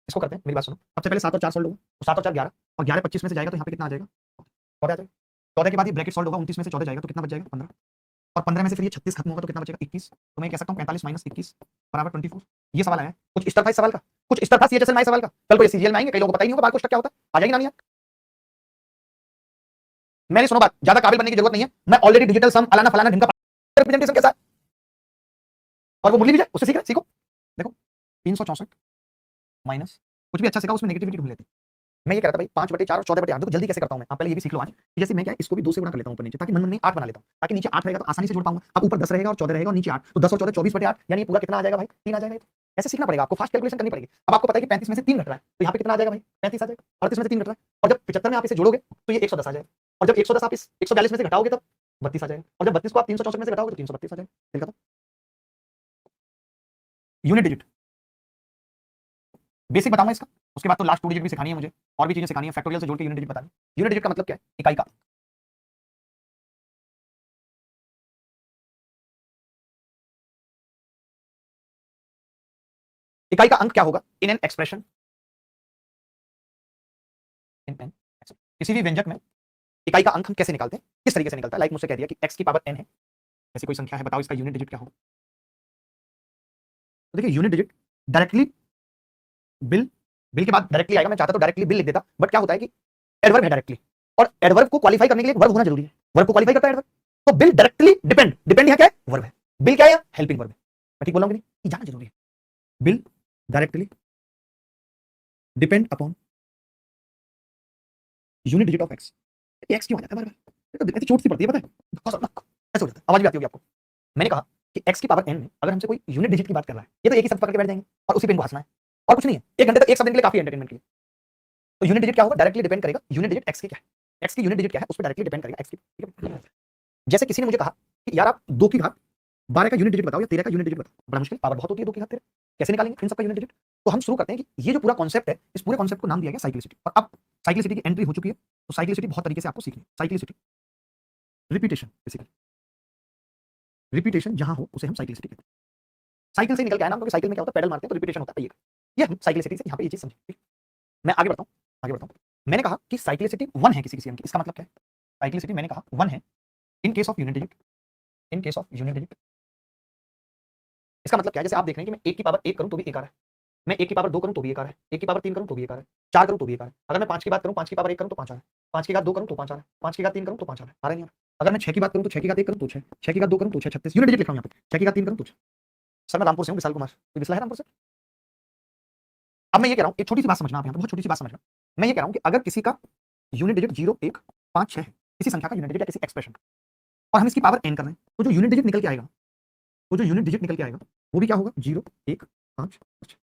इसको करते हैं, मेरी बात सुनो। सबसे पहले 7 और 4 सॉल्व होगा, तो 7 और 4 11, और 11 25 में से जाएगा तो यहाँ पे कितना आ जाएगा? 14 आ जाएगा। 14 के बाद ये ब्रैकेट सॉल्व होगा, 29 में से 14 जाएगा तो कितना बच जाएगा? 15, और 15 में से फिर ये 36 खत्म होगा तो कितना बचेगा? 21। तो मैं कह सकता हूँ 45 माइनस 21 बराबर 24। ये सवाल आया। कुछ स्तर था इस सवाल का, कुछ स्तर था सीएचएसएल में सवाल का। कल को ये सीजीएल में आएंगे, कई लोगों को पता ही नहीं होगा बार कोष्ठक क्या होता है। आ जाएगी ना नहीं यार? मैंने सुनो बात, ज्यादा काबिल बनने की जरूरत नहीं है। मैं ऑलरेडी डिजिटल सम अलाना फलाना ढिमका रिप्रेजेंटेशन कैसा है और वो मुरली भी जाए, उससे सीख रहे, सीखो। देखो 364 माइनस कुछ भी अच्छा सीखा उसमें नेगेटिविटी ढूंढ लेते। मैं ये कह रहा था भाई 5/4 और 14/8। देखो जल्दी कैसे करता हूं मैं, आप पहले ये भी सीख लो आज। जैसे मैं क्या इसको भी 2 से गुणा कर लेता हूं ऊपर नीचे, ताकि मन में 8 बना लेता हूं, ताकि नीचे 8 रहेगा तो आसानी से जोड़ पाऊंगा। अब ऊपर 10 रहेगा और 14 रहेगा और नीचे 8, तो 10 और 14 24/8, यानी पूरा कितना आ जाएगा भाई? 3 आ जाएगा। ऐसे सीखना पड़ेगा आपको, फास्ट कैलकुलेशन करनी पड़ेगी। अब आपको पता है कि 35 में से 3 घट रहा है, तो यहाँ पे कितना आ जाएगा भाई? 35 आ जाएगा। 38 में से 3 घट रहा है, और जब 75 में आप इसे जोड़ोगे तो ये 110 आ जाएगा, और जब 110 आप इस 142 में से घटाओगे तब 32 आ जाएगा, और जब 32 को आप 364 में से घटाओगे तो 332 आ जाएगा। ठीक है, यूनिट डिजिट बेसिक बताऊंगा इसका, उसके बाद तो लास्ट 2 डिजिट भी सिखानी है मुझे, और भी चीजें सिखानी है, फैक्टोरियल से जोड़ के यूनिट डिजिट बतानी। यूनिट डिजिट का मतलब क्या है? इकाई का। इकाई का अंक क्या होगा in an expression? In an किसी भी व्यंजक में इकाई का अंक हम कैसे निकालते हैं, किस तरीके से निकलता है? लाइक मुझसे कह दिया कि x की पावर n है, ऐसी कोई संख्या है, बताओ इसका यूनिट डिजिट क्या होगा। तो देखिए unit digit directly bill, bill के बाद डायरेक्टली आएगा। मैं चाहता तो डायरेक्टली बिल लिख देता, बट क्या होता है कि एडवर्ब है डायरेक्टली, और एडवर्ब को क्वालिफाई करने के लिए वर्ब होना जरूरी है। वर्ब को क्वालिफाई करता है एडवर्ब। तो बिल डायरेक्टली डिपेंड, डिपेंड यहां क्या है? वर्ब है। बिल क्या है? हेल्पिंग वर्ब है। मैं ठीक बोल रहा हूं कि नहीं? ये जानना जरूरी है। Bill directly depend upon unit digit of x. X क्यों आ जाता है बार बार? चोट सी पड़ती है पता है, ऐसे हो जाता है। आवाज भी आती होगी आपको। मैंने कहा कि x की पावर n में अगर हमसे कोई यूनिट डिजिट की बात कर रहा है, ये तो एक ही शब्द पकड़ के बैठ जाएंगे और उसी पे इनको हंसना है, और कुछ नहीं है। 1 घंटे तक एक शब्द के लिए काफी एंटरटेनमेंट के लिए। तो यूनिट डिजिट क्या होगा? डायरेक्टली डिपेंड करेगा यूनिट डिजिट x की क्या है, x की यूनिट डिजिट क्या है उस पर डायरेक्टली डिपेंड करेगा x की। ठीक है, जैसे किसी ने मुझे कहा कि यार आप 2 की घात 12 का यूनिट डिजिट बताओ या 13 का यूनिट डिजिट बताओ। बड़ा मुश्किल, पावर बहुत होती है 2 की घात 13, कैसे निकालेंगे इन सबका यूनिट डिजिट? तो हम शुरू करते हैं कि ये जो पूरा कॉन्सेप्ट है, इस पूरे कॉन्सेप्ट को नाम दिया गया साइक्लिसिटी। और अब साइक्लिसिटी की एंट्री हो चुकी है, तो साइक्लिसिटी बहुत तरीके से आपको सीखनी है। साइक्लिसिटी रिपीटेशन, बेसिकली रिपीटेशन जहां हो उसे हम साइक्लिसिटी कहते हैं। साइकिल से निकल के आया ना, क्योंकि साइकिल में क्या होता है? पेडल मारते हैं तो रिपीटेशन होता है। ये हम साइक्लिसिटी से यहाँ पे ये चीज समझे। मैं आगे बढ़ता हूँ, आगे बढ़ता हूँ। मैंने कहा कि साइक्लिसिटी 1 है किसी किसी अंक की, इसका मतलब क्या है? साइक्लिसिटी मैंने कहा 1 है in case of unit digit, in case of unit digit. इसका मतलब क्या है? जैसे आप देख रहे हैं कि मैं 1 की पावर 1 करूं तो भी 1 आ रहा है, मैं 1 की पावर 2 करूं तो भी 1 आ रहा है, 1 की पावर 3 करूं तो भी 1 आ रहा है, 4 करूं तो भी 1 आ रहा है। अगर मैं 5 की बात करूं, 5 की पावर 1 करूं तो 5 आ रहा है, 5 की घात 2 करूं तो 5 आ रहा है, 5 की घात 3 करूं तो 5 आ रहा है। आ रहा नहीं? अगर मैं 6 की बात करूं तो 6 की घात 1 करूं तो 6, 6 की घात 2 करूं तो 6, 36 यूनिट डिजिट लिख रहा हूं यहाँ पे। 6 की घात 3 करूं तो 6। सर मैं रामपुर से हूं, विशाल कुमार। कोई विशाल है रामपुर से? अब मैं ये कह रहा हूं, एक छोटी सी बात समझना आप यहाँ पे, बहुत छोटी सी बात समझना। मैं ये कह रहा हूं कि अगर किसी का यूनिट डिजिट 0 1 5 6 है, किसी संख्या का यूनिट डिजिट है, किसी एक्सप्रेशन, और हम इसकी पावर n कर रहे हैं, तो जो यूनिट डिजिट निकल के आएगा, तो जो यूनिट डिजिट निकल के आएगा वो भी क्या होगा? 0 1 5 6।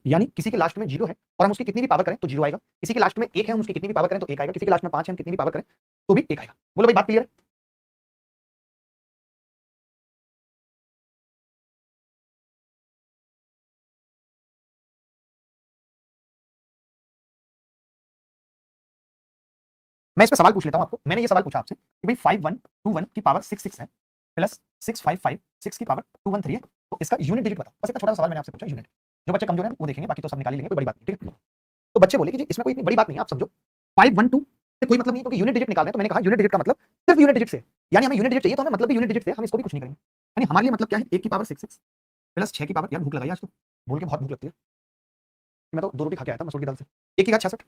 यानी किसी के लास्ट में 0 है और हम उसकी कितनी भी पावर करें तो 0 आएगा, किसी के लास्ट में 1 है हम उसकी कितनी भी पावर करें तो 1 आएगा, किसी के लास्ट में 5 है हम कितनी भी पावर करें तो भी 1 आएगा। बोलो भाई बात क्लियर है? मैं इस पे सवाल पूछ लेता हूं आपको। मैंने ये सवाल पूछा आपसे कि भाई 5121 की पावर 66 है प्लस 655 6 की पावर 213 है, तो इसका यूनिट डिजिट बताओ। बस इतना छोटा सा सवाल मैंने आपसे पूछा, यूनिट। जो बच्चे कमजोर हैं वो देखेंगे, बाकी तो सब निकाल ही लेंगे, कोई बड़ी बात नहीं। ठीक है, तो बच्चे बोले कि जी इसमें कोई इतनी बड़ी बात नहीं है, आप समझो 512 से कोई मतलब नहीं, क्योंकि यूनिट डिजिट निकाल रहे हैं। तो मैंने कहा यूनिट डिजिट का मतलब सिर्फ यूनिट डिजिट से, यानी हमें यूनिट डिजिट चाहिए तो हमें मतलब भी यूनिट डिजिट से, हम इसको भी कुछ नहीं करेंगे। यानी हमारे लिए मतलब क्या है? 1 की पावर 66 प्लस 6 की पावर, यार भूख लगाई आज तो, बोल के बहुत भूख लगती है। मैं तो 2 रोटी खा के आया था मसूर की दाल से। 1 की घात 66,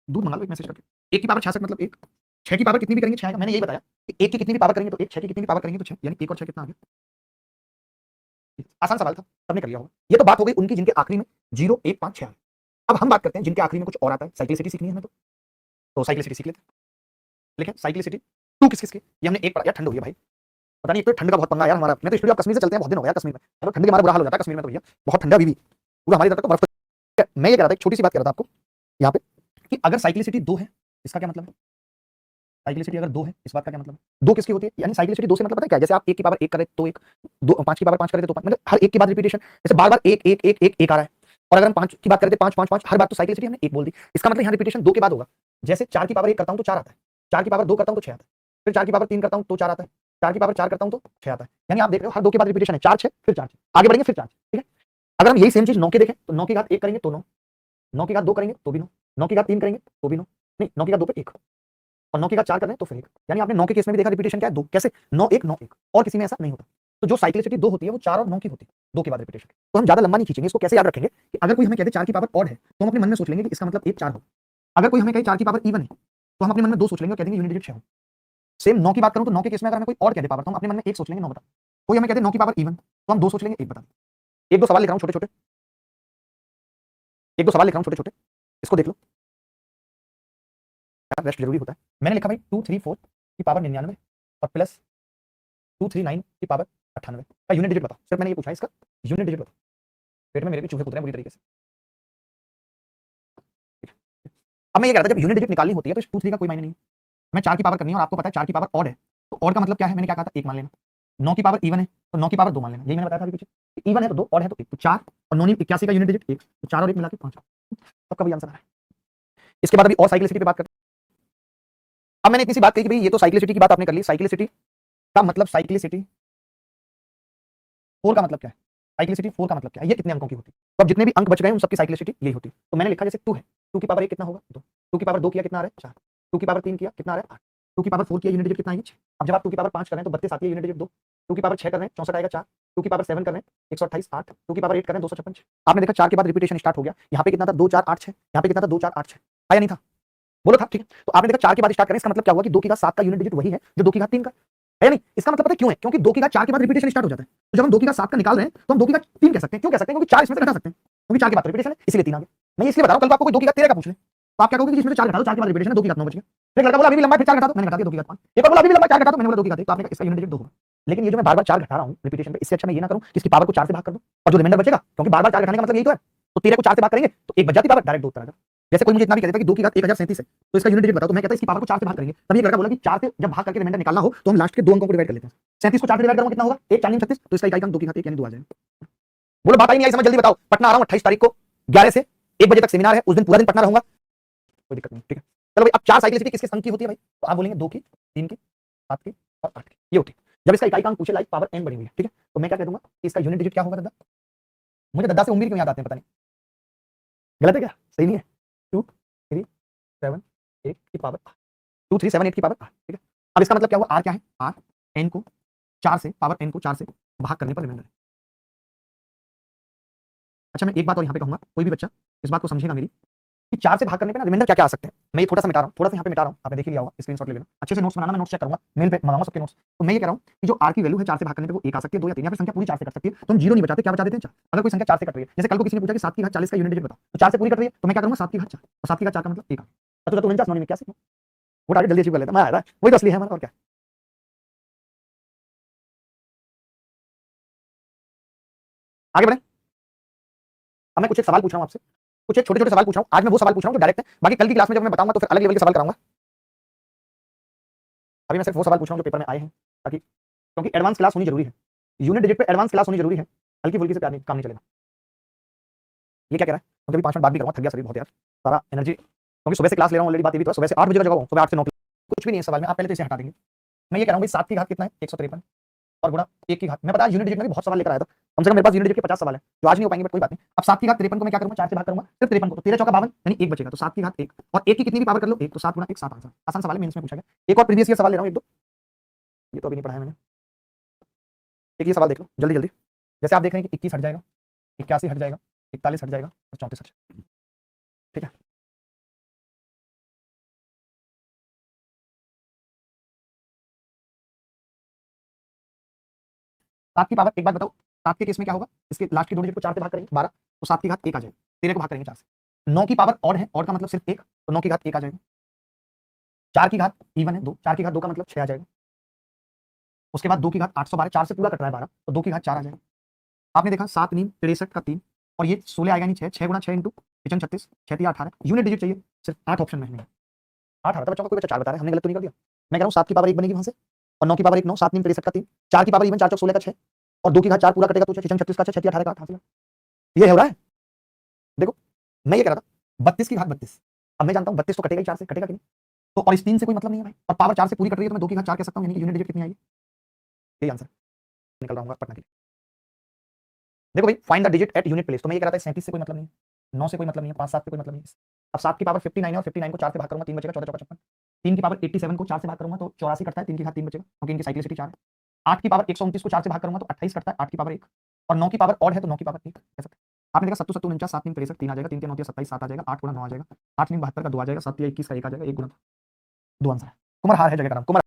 दूध मंगा लो एक मैसेज करके। 1 की पावर 66 मतलब 1, 6 की पावर कितनी भी करेंगे 6 आएगा। मैंने यही बताया कि 1 की कितनी भी पावर करेंगे तो 1, 6 की कितनी भी पावर करेंगे तो 6, यानी 1 और 6 कितना आ गया? आसान सवाल था, सबने कर लिया होगा। ये तो बात हो गई उनकी जिनके आखिरी में 0 1 5 6 आए। अब हम बात करते हैं जिनके आखिरी में कुछ और आता है। साइक्लिसिटी सीखनी है हमें, तो साइक्लिसिटी सीख लेते हैं। लेकिन साइक्लिसिटी 2 किस किस की? ये हमने एक पढ़ा। यार ठंड हो गई है भाई, पता नहीं, एक तो ठंड का बहुत पंगा यार हमारा। मैं तो स्टूडियो कश्मीर से चलते हैं, बहुत दिन हो गया कश्मीर में, तो ठंड के मारे बुरा हाल हो जाता है कश्मीर में। तो भैया बहुत ठंडा अभी भी, पूरा हमारी तरफ तो बर्फ। मैं ये कह रहा था, एक छोटी सी बात कह रहा था आपको यहाँ पे कि अगर साइक्लिसिटी 2 है, इसका क्या मतलब है? साइक्लिसिटी अगर 2 है, इस बात का क्या मतलब है? 2 किसकी होती है? यानी साइक्लिसिटी 2 से मतलब पता है क्या? जैसे आप 1 की पावर 1 करे तो 1, 2 5 की पावर 5 करे तो 5, मतलब हर एक के बाद रिपीटेशन, जैसे बार-बार 1 1 1 1 1 आ रहा है। और अगर हम 5 की बात करते 5 5 5 हर बार, तो साइक्लिसिटी हमने 1 बोल दी। इसका मतलब यहाँ रिपीटेशन 2 के बाद होगा। जैसे 4 की पावर 1 करता हूँ तो 4 आता है, 4 की पावर 2 करता हूँ तो 6 आता है, फिर 4 की पावर 3 करता हूँ तो 4 आता है, 4 की पावर 4 करता हूँ तो 6 आता है। यानी आप देख रहे हो हर 2 के बाद रिपीटेशन है, 4 6 फिर 4 6, आगे बढ़ेंगे फिर 4 6। ठीक है, अगर हम यही सेम चीज 9 के देखें तो 9 की घात 1 करेंगे तो 9, 9 की घात 2 करेंगे तो भी 9, 9 की घात 3 करेंगे तो भी 9, नहीं 9 की घात 2 पे 1, और 9 की घात 4 कर रहे हैं तो फिर 1। यानी आपने 9 के केस में भी देखा रिपीटेशन क्या है 2, कैसे 9 1 9 1, और किसी में ऐसा नहीं होता। तो जो साइक्लिसिटी 2 होती है वो 4 और 9 की होती है, 2 के बाद रिपीटेशन। तो हम ज्यादा लंबा नहीं खींचेंगे इसको। कैसे याद रखेंगे कि अगर कोई हमें कहते 4 की पावर ऑड है तो हम अपने मन में सोच लेंगे कि इसका मतलब 1 4 हो। अगर कोई हमें कहे 4 की पावर इवन है तो हम अपने मन में 2 सोच लेंगे और कह देंगे यूनिट डिजिट 6 हो। सेम 9 की बात करूं तो 9 के केस में अगर हमें कोई और कह दे पावर तो हम अपने मन में 1 सोच लेंगे 9 बता। कोई हमें कहते 9 की पावर इवन तो हम 2 सोच लेंगे 1 बता। एक दो सवाल लिख रहा हूं छोटे छोटे, एक दो सवाल लिख रहा हूं छोटे छोटे, इसको देख लो, रेस्ट जरूरी होता है। मैंने लिखा भाई 2 3 4 की पावर 99 और प्लस 2 3 9 की पावर 98 का यूनिट डिजिट बताओ। सिर्फ मैंने ये पूछा है इसका यूनिट डिजिट बताओ। पेट में मेरे भी चूहे कूद रहे हैं बुरी तरीके से। अब मैं ये कह रहा था जब यूनिट डिजिट निकालनी होती है तो इस 2 3 का कोई मायने नहीं है। मैं 4 की पावर करनी है और आपको पता है 4 की पावर ऑड है, तो ऑड का मतलब क्या है, मैंने क्या कहा था 1 मान लेना। 9 की पावर इवन है तो 9 की पावर 2 मान लेना, यही मैंने बताया था अभी पीछे। इवन है तो 2, ऑड है तो 1, तो 4 और 9 81 का यूनिट डिजिट 1, तो 4 और 1 मिला के 5। सबका वही आंसर आ रहा है। इसके बाद अभी और साइक्लिसिटी पे बात करते हैं। अब मैंने इतनी सी बात कही कि भाई ये तो साइक्लिसिटी की बात आपने कर ली। साइक्लिसिटी का मतलब साइक्लिसिटी 4 का मतलब क्या है, साइक्लिसिटी 4 का मतलब क्या है, ये कितने अंकों की होती है। तो अब जितने भी अंक बच गए उन सबकी साइक्लिसिटी यही होती है। तो मैंने लिखा जैसे 2 है, 2 की पावर 1 कितना होगा 2, 2 की पावर 2 किया कितना आ रहा है 4, 2 की पावर 3 किया कितना आ रहा है 8, 2 की पावर 4 किया यूनिट डिजिट कितना आएगा 6। अब जब आप 2 की पावर 5 कर रहे हैं तो 32 आती है यूनिट डिजिट 2, 2 की पावर 6 कर रहे हैं 64 आएगा 4, 2 की पावर 7 कर रहे हैं 128 8, 2 की पावर 8 कर रहे हैं 256। आपने देखा 4 के बाद रिपीटेशन स्टार्ट हो गया। यहाँ पे कितना था 2 4 8 6, यहाँ पे कितना था 2 4 8 6, आया नहीं था, बोलो था ठीक है। तो आपने देखा 4 के बाद स्टार्ट करें, इसका मतलब क्या हुआ कि 2 की घात 7 का यूनिट डिजिट वही है जो 2 की घात 3 का है नहीं। इसका मतलब पता है क्यों है, क्योंकि 2 की घात 4 के बाद रिपीटेशन स्टार्ट हो जाता है। तो जब हम 2 की घात 7 का निकाल रहे हैं तो हम 2 की घात 3 कह सकते हैं। क्यों कह सकते हैं, क्योंकि 4 इसमें से घटा सकते हैं, क्योंकि 4 के बाद रिपीटेशन है इसलिए 3 आ गया। मैं इसलिए बता रहा हूं, कल को आपको कोई 2 की घात 13 का पूछ ले तो आप क्या कहोगे कि इसमें से 4 घटा दो, 4 के बाद रिपीटेशन है 2 की घात 9 बच गया। एक लड़का बोला अभी भी लंबा है फिर 4 घटा दो, मैंने घटा दिया 2 की घात 5। एक और बोला अभी भी लंबा 4 घटा दो, मैंने बोला 2 की घात 1, तो आपने इसका यूनिट डिजिट 2 होगा। लेकिन ये जो मैं बार-बार 4 घटा रहा हूं रिपीटेशन पे, इससे अच्छा मैं ये ना करूं कि इसकी पावर को 4 से भाग कर दूं और जो रिमाइंडर बचेगा, क्योंकि बार-बार 4 घटाने का मतलब यही तो है, तो 13 को 4 से भाग करेंगे तो 1 बच जाती पावर, डायरेक्ट 2 उत्तर आ जाएगा। जैसे कोई मुझे इतना भी कह देता कि 2 की घात 1037 है तो इसका यूनिट डिजिट बताओ, तो मैं कहता इसकी पावर को 4 से भाग करेंगे। तब ये लड़का बोला कि 4 से जब भाग करके रिमाइंडर निकालना हो तो हम लास्ट के 2 अंकों को डिवाइड कर लेते हैं। 37 को 4 से डिवाइड करूंगा कितना होगा 1 4 36, तो इसका इकाई अंक 2 की घात 1 यानी 2 आ जाएगा। बोलो बात आई नहीं आई समझ, जल्दी बताओ। पटना आ रहा हूं 28 तारीख को 11 से 1 बजे तक सेमिनार है, उस दिन पूरा दिन पटना रहूंगा, कोई दिक्कत नहीं ठीक है। चलो भाई अब 4 साइक्लिसिटी किसके संग की होती है भाई, तो आप बोलेंगे 2 की 3 की 7 की और 8 की, ये होती है। जब इसका इकाई अंक पूछे लाइक पावर n बनी हुई है ठीक है, तो मैं क्या कह दूंगा इसका यूनिट डिजिट क्या होगा दद्दा। मुझे दद्दा से उम्मीद क्यों याद आते हैं पता नहीं, गलत है क्या, सही नहीं है। 2 3 7 8 की पावर 2 3 7 8 की पावर 8 ठीक है। अब इसका मतलब क्या हुआ, r क्या है, r n को 4 से पावर n को 4 से भाग करने पर रिमाइंडर है। अच्छा मैं एक बात और यहाँ पे कहूंगा, कोई भी बच्चा इस बात को समझेगा मेरी कि 4 से भाग करने पे ना रिमाइंडर क्या क्या आ सकते हैं। मैं ये थोड़ा सा मिटा रहा हूँ, थोड़ा सा यहाँ पे मिटा रहा हूँ, आपने देख ही लिया होगा, स्क्रीनशॉट ले लेना, अच्छे से नोट्स बनाना, मैं नोट्स चेक करूंगा, मेल पे मंगाऊंगा सबके नोट्स। तो मैं ये कह रहा हूँ कि जो r की वैल्यू है 4 से भाग करने पे वो 1 आ सकती है 2 या 3 या फिर संख्या पूरी 4 से कट सकती है, तो हम 0 नहीं बचाते, क्या बचा देते हैं 4। अगर कोई संख्या 4 से कट रही है, जैसे कल को किसी ने पूछा कि 7 की घात 40 का यूनिट डिजिट बताओ, तो 4 से पूरी कट रही है तो मैं क्या करूंगा 7 की घात 4, और 7 की घात 4 का मतलब 1 आ। तो 49 में क्या सीखो वो टारगेट जल्दी अचीव कर लेता, मैं आ रहा है वही तो असली है हमारा, और क्या। आगे बढ़े। अब मैं कुछ एक सवाल पूछ रहा हूँ आपसे, कुछ एक छोटे छोटे सवाल पूछ रहा हूँ। आज मैं वो सवाल पूछ रहा हूँ जो डायरेक्ट है, बाकी कल की क्लास में जब मैं बताऊंगा तो फिर अलग लेवल के सवाल कराऊंगा। अभी मैं सिर्फ वो सवाल पूछ रहा हूँ जो पेपर में आए हैं, ताकि क्योंकि एडवांस क्लास होनी जरूरी है, यूनिट डिजिट पे एडवांस क्लास होनी जरूरी है, हल्की फुल्की से काम नहीं चलेगा। ये क्या कह रहा है, क्योंकि अभी 5 मिनट बाद भी करूंगा, थक गया शरीर बहुत यार, सारा एनर्जी, क्योंकि सुबह से क्लास ले रहा हूँ ऑलरेडी, बात ये भी तो सुबह से 8 बजे का जगह हूँ, सुबह 8 से 9 कुछ भी नहीं है सवाल में, आप पहले तो इसे हटा देंगे। मैं ये कह रहा हूँ भाई 7 की घात कितना है 153 और गुणा 1 की घात, मैं पता है यूनिट डिजिट में भी बहुत सवाल लेकर आया था, कम से कम मेरे पास यूनिट डिजिट के 50 सवाल है जो आज नहीं हो पाएंगे, बट कोई बात नहीं। अब 7 की घात 53 को मैं क्या करूंगा 4 से भाग करूंगा, सिर्फ 53 को, तो 13 चौका 52 यानी 1 बचेगा, तो 7 की घात 1 और 1 की कितनी भी पावर कर लो 1, तो 7 गुणा 1 7 आंसर। आसान सवाल है, मेंस में पूछा गया। एक और प्रीवियस ईयर सवाल ले रहा हूँ, एक दो, ये तो अभी नहीं पढ़ाया मैंने। एक ये सवाल देख लो जल्दी जल्दी, जैसे आप देख रहे हैं कि 21 हट जाएगा, 81 हट जाएगा, 41 हट जाएगा और 34 हट जाएगा, ठीक है। सात की पावर, एक बात बताओ, 7 के केस में क्या होगा, इसके लास्ट की दो डिजिट को 4 से भाग करेंगे 12, तो 7 की घात 1 आ जाएगा, 13 को भाग करेंगे 4 से। 9 की पावर ऑड है, ऑड का मतलब सिर्फ 1, तो 9 की घात 1 आ जाएगा। 4 की घात इवन है 2, 4 की घात 2 का मतलब 6 आ जाएगा। उसके बाद 2 की घात 812, 4 से पूरा कट रहा है 12, तो 2 की घात 4 आ जाएगा। आपने देखा 7 नीम 63 का 3 और ये 16 आएगा नहीं 6, 6 गुणा 6 इंटू 36, 6 3 18, यूनिट डिजिट चाहिए सिर्फ 8 ऑप्शन में है, 8 आता बच्चों का, कोई बच्चा 4 बता रहा है, हमने गलत तो नहीं कर दिया। मैं कह रहा हूँ 7 की पावर 1 बनेगी वहां से, और 9 की पावर 1 9, 7 नीम 63 का 3, 4 की पावर इवन 4 चौक 16 का 6 और 2 की घात 4 पूरा कटेगा तो 36 का 6, 6 18 का 8 हासिल। ये हो रहा है, देखो मैं ये कह रहा था 32 की घात 32, अब मैं जानता हूँ 32 तो कटेगा ही 4 से, कटेगा कि नहीं, तो और इस 3 से कोई मतलब नहीं है भाई, और पावर 4 से पूरी कट रही है तो मैं 2 की घात 4 कह सकता हूँ, यानी कि यूनिट डिजिट कितनी आएगी, यही आंसर निकल रहा हूँ पटना के लिए। देखो भाई find the digit at unit place, तो मैं ये कह रहा था 37 से कोई मतलब नहीं है, 9 से कोई मतलब नहीं है, 5 7 से कोई मतलब नहीं है। अब 7 की पावर 59 है और 59 को 4 से भाग करूंगा 3 बचेगा, 14 चौका 56। 3 की पावर 87 को 4 से भाग करूंगा तो 84 कटता है, 3 की घात 3 बचेगा क्योंकि इनकी साइक्लिसिटी 4 है। 8 की पावर 129 को 4 से भाग करूंगा तो 28 कटता है, 8 की पावर 1। और 9 की पावर ऑड है तो 9 की पावर 1 कह सकते हैं। आपने देखा 7 7 49 7 3 63 आ जाएगा, 3 3 9 27 7 आ जाएगा, 8 गुणा 9 आ जाएगा, 8 3 72 का 2 आ जाएगा, 7 3 21 का 1 आ जाएगा, 1 गुणा 2 आंसर है। कुमार हार है जगह का नाम, कुमार